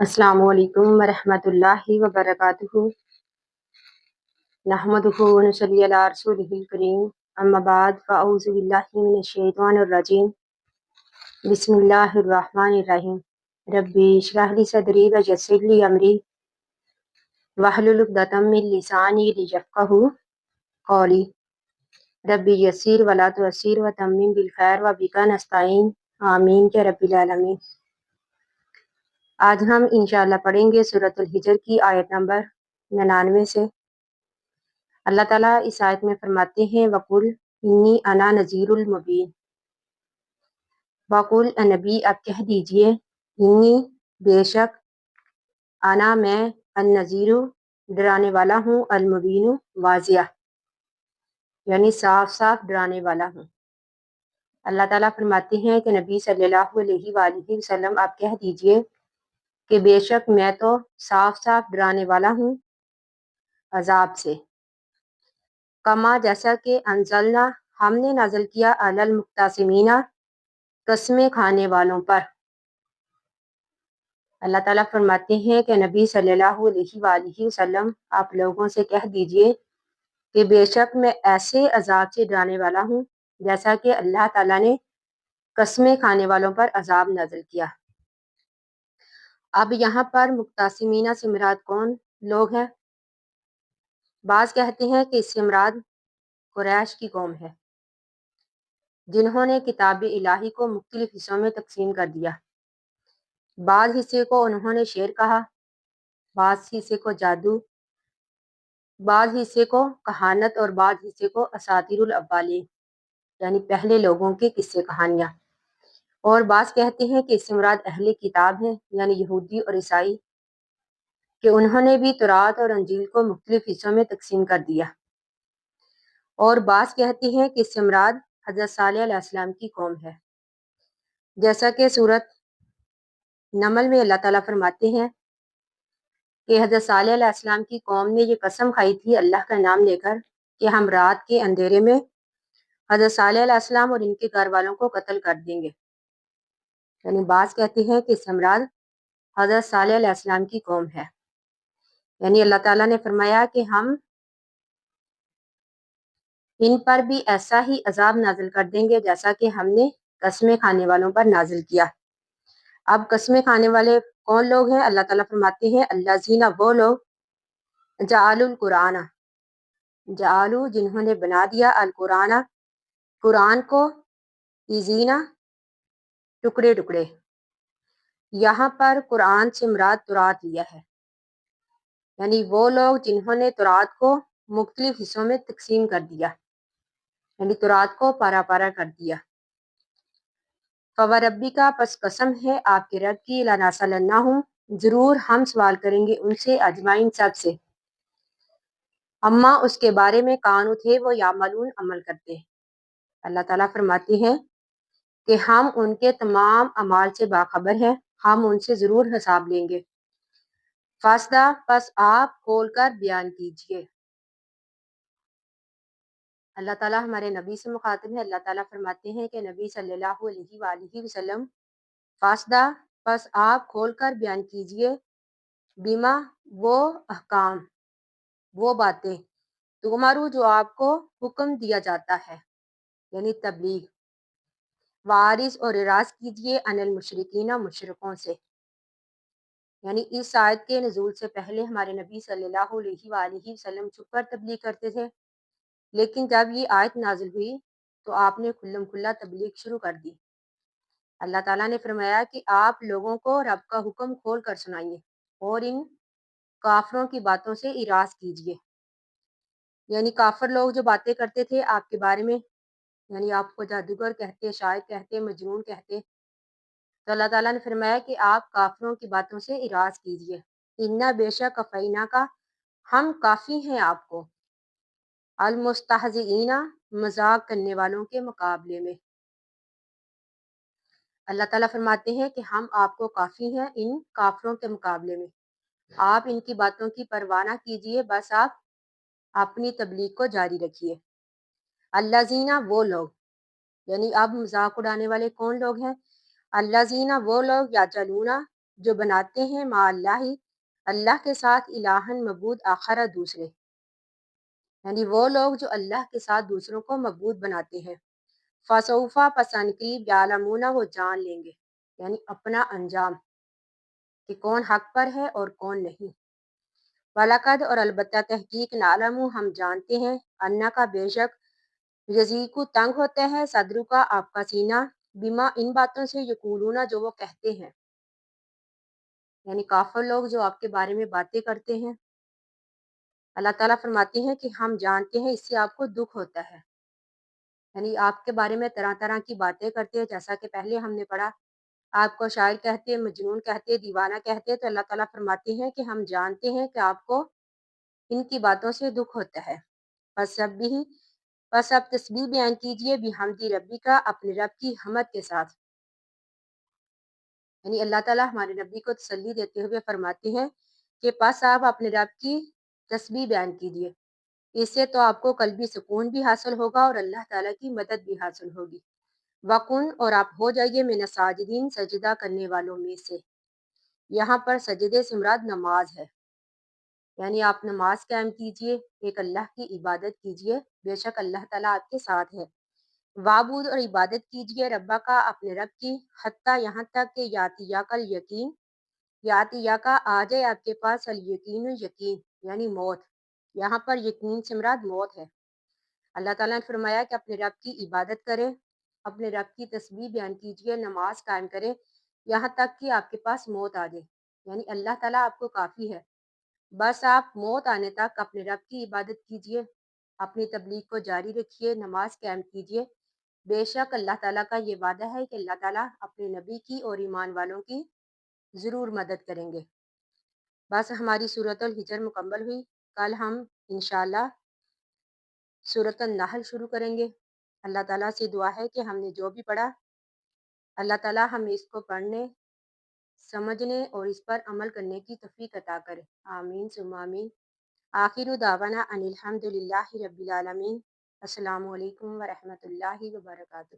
السلام علیکم ورحمۃ اللہ وبرکاتہ نحمدہ ونصلی علی رسولہ الکریم اما بعد فاعوذ باللہ من الشیطان الرجیم بسم اللہ الرحمن الرحیم ربی اشرح لی صدری ویسر لی امری واحلل عقدۃ من لسانی لیفقہوا قولی ربی یسر ولا تعسر وتمم بالخیر وبک نستعین آمین یا رب العالمین۔ آج ہم انشاءاللہ پڑھیں گے سورۃ الحجر کی آیت نمبر 99 سے۔ اللہ تعالیٰ اس آیت میں فرماتے ہیں وَقُلْ إِنِّي أَنَا نَذِيرٌ الْمُبِينٌ، وَقُلْ اے نبی آپ کہہ دیجئے انی بے شک انا میں النذیر ڈرانے والا ہوں المبین واضح یعنی صاف صاف ڈرانے والا ہوں۔ اللہ تعالیٰ فرماتے ہیں کہ نبی صلی اللہ علیہ وآلہ وسلم آپ کہہ دیجئے کہ بے شک میں تو صاف صاف ڈرانے والا ہوں عذاب سے، کما جیسا کہ انزلنا ہم نے نازل کیا علی المقتسمین قسمیں کھانے والوں پر۔ اللہ تعالیٰ فرماتے ہیں کہ نبی صلی اللہ علیہ وآلہ وسلم آپ لوگوں سے کہہ دیجئے کہ بے شک میں ایسے عذاب سے ڈرانے والا ہوں جیسا کہ اللہ تعالیٰ نے قسمیں کھانے والوں پر عذاب نازل کیا۔ اب یہاں پر مقتسمین سے مراد کون لوگ ہیں؟ بعض کہتے ہیں کہ اس سے مراد قریش کی قوم ہے جنہوں نے کتاب الہی کو مختلف حصوں میں تقسیم کر دیا۔ بعض حصے کو انہوں نے شعر کہا، بعض حصے کو جادو، بعض حصے کو کہانت اور بعض حصے کو اساطیر الاولین یعنی پہلے لوگوں کے قصے کہانیاں، اور بعض کہتے ہیں کہ اس سے مراد اہل کتاب ہیں یعنی یہودی اور عیسائی کہ انہوں نے بھی تورات اور انجیل کو مختلف حصوں میں تقسیم کر دیا، اور بعض کہتے ہیں کہ اس سے مراد حضرت صالح علیہ السلام کی قوم ہے، جیسا کہ سورۃ نمل میں اللہ تعالیٰ فرماتے ہیں کہ حضرت صالح علیہ السلام کی قوم نے یہ قسم کھائی تھی اللہ کا نام لے کر کہ ہم رات کے اندھیرے میں حضرت صالح علیہ السلام اور ان کے گھر والوں کو قتل کر دیں گے، یعنی بعض کہتے ہیں کہ اس سے مراد حضرت صالح علیہ السلام کی قوم ہے، یعنی اللہ تعالیٰ نے فرمایا کہ ہم ان پر بھی ایسا ہی عذاب نازل کر دیں گے جیسا کہ ہم نے قسمیں کھانے والوں پر نازل کیا۔ اب قسمیں کھانے والے کون لوگ ہیں؟ اللہ تعالیٰ فرماتے ہیں الذین وہ لوگ جعلوا القرآن جعلوا جنہوں نے بنا دیا القرآن قرآن کو عزینا ٹکڑے ٹکڑے، یہاں پر قرآن سے مراد تورات لیا ہے، یعنی وہ لوگ جنہوں نے تورات کو مختلف حصوں میں تقسیم کر دیا، یعنی تورات کو پارا پارا کر دیا۔ فوربک پس قسم ہے آپ کے رب کی لنسألنہم ضرور ہم سوال کریں گے ان سے اجمعین سب سے، اما اس کے بارے میں کانو تھے وہ یعملون عمل کرتے۔ اللہ تعالیٰ فرماتے ہیں کہ ہم ان کے تمام اعمال سے باخبر ہیں، ہم ان سے ضرور حساب لیں گے۔ فاسدہ پس آپ کھول کر بیان کیجئے۔ اللہ تعالیٰ ہمارے نبی سے مخاطب ہے، اللہ تعالیٰ فرماتے ہیں کہ نبی صلی اللہ علیہ وآلہ وسلم فاسدہ پس آپ کھول کر بیان کیجئے بیما وہ احکام وہ باتیں تمہارو جو آپ کو حکم دیا جاتا ہے یعنی تبلیغ، وارث اور اراض کیجئے عن المشرکین مشرکوں سے، یعنی اس آیت کے نزول سے پہلے ہمارے نبی صلی اللہ علیہ وآلہ وسلم چھپ کر تبلیغ کرتے تھے، لیکن جب یہ آیت نازل ہوئی تو آپ نے کھلم کھلا تبلیغ شروع کر دی۔ اللہ تعالیٰ نے فرمایا کہ آپ لوگوں کو رب کا حکم کھول کر سنائیے اور ان کافروں کی باتوں سے اراض کیجئے، یعنی کافر لوگ جو باتیں کرتے تھے آپ کے بارے میں، یعنی آپ کو جادوگر کہتے، شاعر کہتے، مجنون کہتے، تو اللہ تعالیٰ نے فرمایا کہ آپ کافروں کی باتوں سے اراض کیجئے۔ انا بے شک کفینا کا ہم کافی ہیں آپ کو، المستہزئین مذاق کرنے والوں کے مقابلے میں۔ اللہ تعالیٰ فرماتے ہیں کہ ہم آپ کو کافی ہیں ان کافروں کے مقابلے میں، آپ ان کی باتوں کی پرواہ نہ کیجئے، بس آپ اپنی تبلیغ کو جاری رکھیے۔ الذین وہ لوگ، یعنی اب مذاق اڑانے والے کون لوگ ہیں؟ الذین وہ لوگ یجعلون جو بناتے ہیں ما اللہ ہی اللہ کے ساتھ الہن معبود آخر دوسرے، یعنی وہ لوگ جو اللہ کے ساتھ دوسروں کو معبود بناتے ہیں، فسوفا پس ان قریب یعلمون وہ جان لیں گے، یعنی اپنا انجام کہ کون حق پر ہے اور کون نہیں۔ وَلَقَدْ اور البتہ تحقیق نعلم ہم جانتے ہیں، انا کا بے شک یزیکو تنگ ہوتا ہے صدرو کا آپ کا سینہ، بما ان باتوں سے یقولون جو وہ کہتے ہیں، یعنی کافر لوگ جو آپ کے بارے میں باتیں کرتے ہیں۔ اللہ تعالیٰ فرماتے ہیں کہ ہم جانتے ہیں اس سے آپ کو دکھ ہوتا ہے، یعنی آپ کے بارے میں طرح طرح کی باتیں کرتے ہیں، جیسا کہ پہلے ہم نے پڑھا آپ کو شاعر کہتے، مجنون کہتے، دیوانہ کہتے، تو اللہ تعالیٰ فرماتے ہیں کہ ہم جانتے ہیں کہ آپ کو ان کی باتوں سے دکھ ہوتا ہے۔ بس اب تسبیح بیان کیجئے بحمد ربی کا اپنے رب کی حمد کے ساتھ، یعنی اللہ تعالیٰ ہمارے نبی کو تسلی دیتے ہوئے فرماتے ہیں کہ پس آپ اپنے رب کی تسبیح بیان کیجئے، اس سے تو آپ کو قلبی سکون بھی حاصل ہوگا اور اللہ تعالیٰ کی مدد بھی حاصل ہوگی۔ وَقُن اور آپ ہو جائیے من الساجدین سجدہ کرنے والوں میں سے، یہاں پر سجدے سے مراد نماز ہے، یعنی آپ نماز قائم کیجئے، ایک اللہ کی عبادت کیجئے، بے شک اللہ تعالیٰ آپ کے ساتھ ہے۔ وعبود اور عبادت کیجئے ربا کا اپنے رب کی، حتیٰ یہاں تک کہ یاتیا کل یقین، یاتیا کا آ جائے آپ کے پاس الیقین یقین، یعنی موت، یہاں پر یقین سے مراد موت ہے۔ اللہ تعالیٰ نے فرمایا کہ اپنے رب کی عبادت کریں، اپنے رب کی تسبیح بیان کیجئے، نماز قائم کریں، یہاں تک کہ آپ کے پاس موت آ جائے، یعنی اللہ تعالیٰ آپ کو کافی ہے، بس آپ موت آنے تک اپنے رب کی عبادت کیجئے، اپنی تبلیغ کو جاری رکھیے، نماز قائم کیجئے، بے شک اللہ تعالیٰ کا یہ وعدہ ہے کہ اللہ تعالیٰ اپنے نبی کی اور ایمان والوں کی ضرور مدد کریں گے۔ بس ہماری سورۃ الحجر مکمل ہوئی، کل ہم انشاءاللہ سورۃ النحل شروع کریں گے۔ اللہ تعالیٰ سے دعا ہے کہ ہم نے جو بھی پڑھا اللہ تعالیٰ ہمیں اس کو پڑھنے، سمجھنے اور اس پر عمل کرنے کی توفیق عطا کرے، آمین ثم آمین۔ آخر دعوانا ان الحمد للہ رب العالمین۔ السلام علیکم ورحمۃ اللہ وبرکاتہ۔